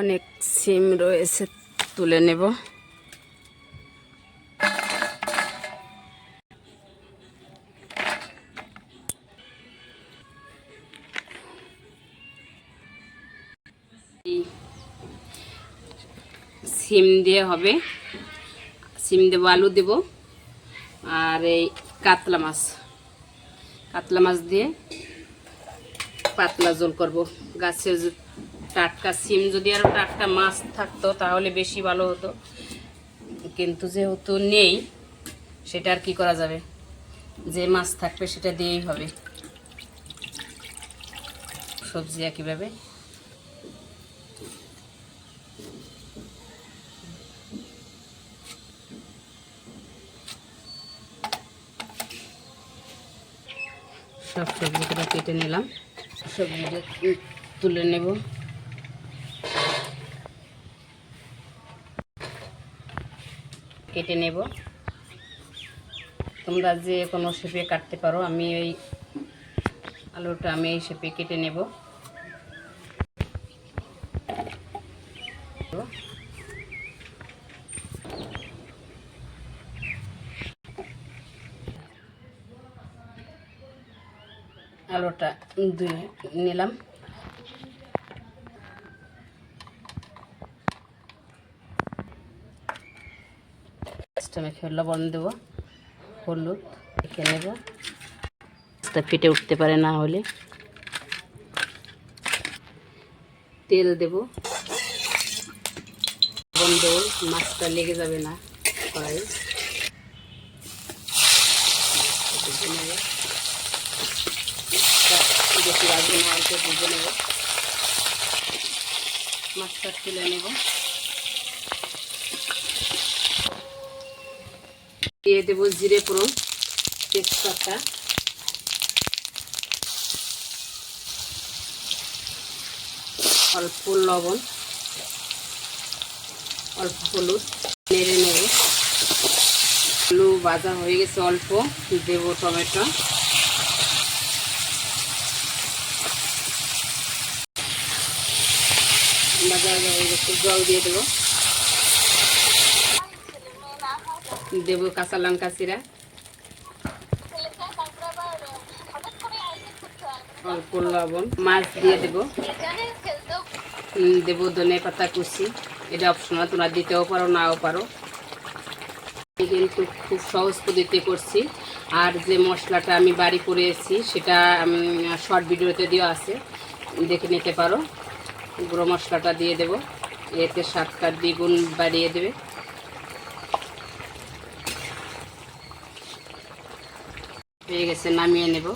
অনেক সিম রয়েছে, তুলে নেব। সিম দিয়ে হবে, সিম দেবো, আলু দেব, আর এই কাতলা মাছ দিয়ে পাতলা ঝোল করব। গাছের টাটকা সিম, যদি আরও টাটকা মাছ থাকতো তাহলে বেশি ভালো হতো, কিন্তু যেহেতু নেই সেটা আর কি করা যাবে, যে মাছ থাকবে সেটা দিয়েই হবে। সবজি একইভাবে সব সবজিগুলো কেটে নিলাম, সবজিটা তুলে নেব। কেটে নেব, তোমরা যে কোনো শেপে কাটতে পারো, আমি এই আলুটা এই শেপে কেটে নেব। আলুটা ধুয়ে নিলাম, মেখে লবণ দেবো, হলুদ মেখে নেব, ফেটে উঠতে পারে, না হলে তেল দেব, লবণ দেবো, মাছটা লেগে যাবে না কড়াই। বেশি রাখবো না, অল্প ভেজে নেব, মাছটা তুলে নেব। দিয়ে দেবো জিরে ফোড়ন, তেজপাতা, অল্প লবণ, অল্প হলুদ, নেড়ে নেব। আলু ভাজা হয়ে গেছে, অল্প দেব টমেটো, ভাজা হয়ে গেছে, জল দিয়ে দেবো, দেবো কাঁচা লঙ্কা চিরা, অল্প লবণ, মাছ দিয়ে দেবো, দেবো ধনে পাতা কুচি। এটা অপশনাল, তোমরা দিতেও পারো নাও পারো, কিন্তু খুব সহজ পদ্ধতিতে করছি। আর যে মশলাটা আমি বাড়ি করেছি সেটা শর্ট ভিডিওতে দেওয়া আছে, দেখে নিতে পারো। গুঁড়ো মশলাটা দিয়ে দেব, এতে স্বাদটা দ্বিগুণ বাড়িয়ে দেবে। হয়ে গেছে, নামিয়ে নেব।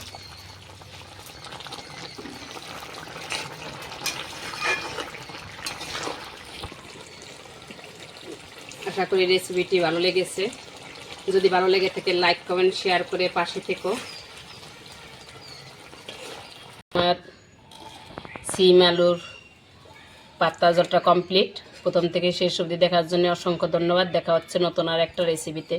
আশা করি রেসিপিটি ভালো লেগেছে, যদি ভালো লেগে থাকে লাইক কমেন্ট শেয়ার করে পাশে থেকো। আর সিম আলুর পাতলা ঝোলটা কমপ্লিট। প্রথম থেকে শেষ অবধি দেখার জন্য অসংখ্য ধন্যবাদ। দেখা হচ্ছে নতুন আর একটা রেসিপিতে।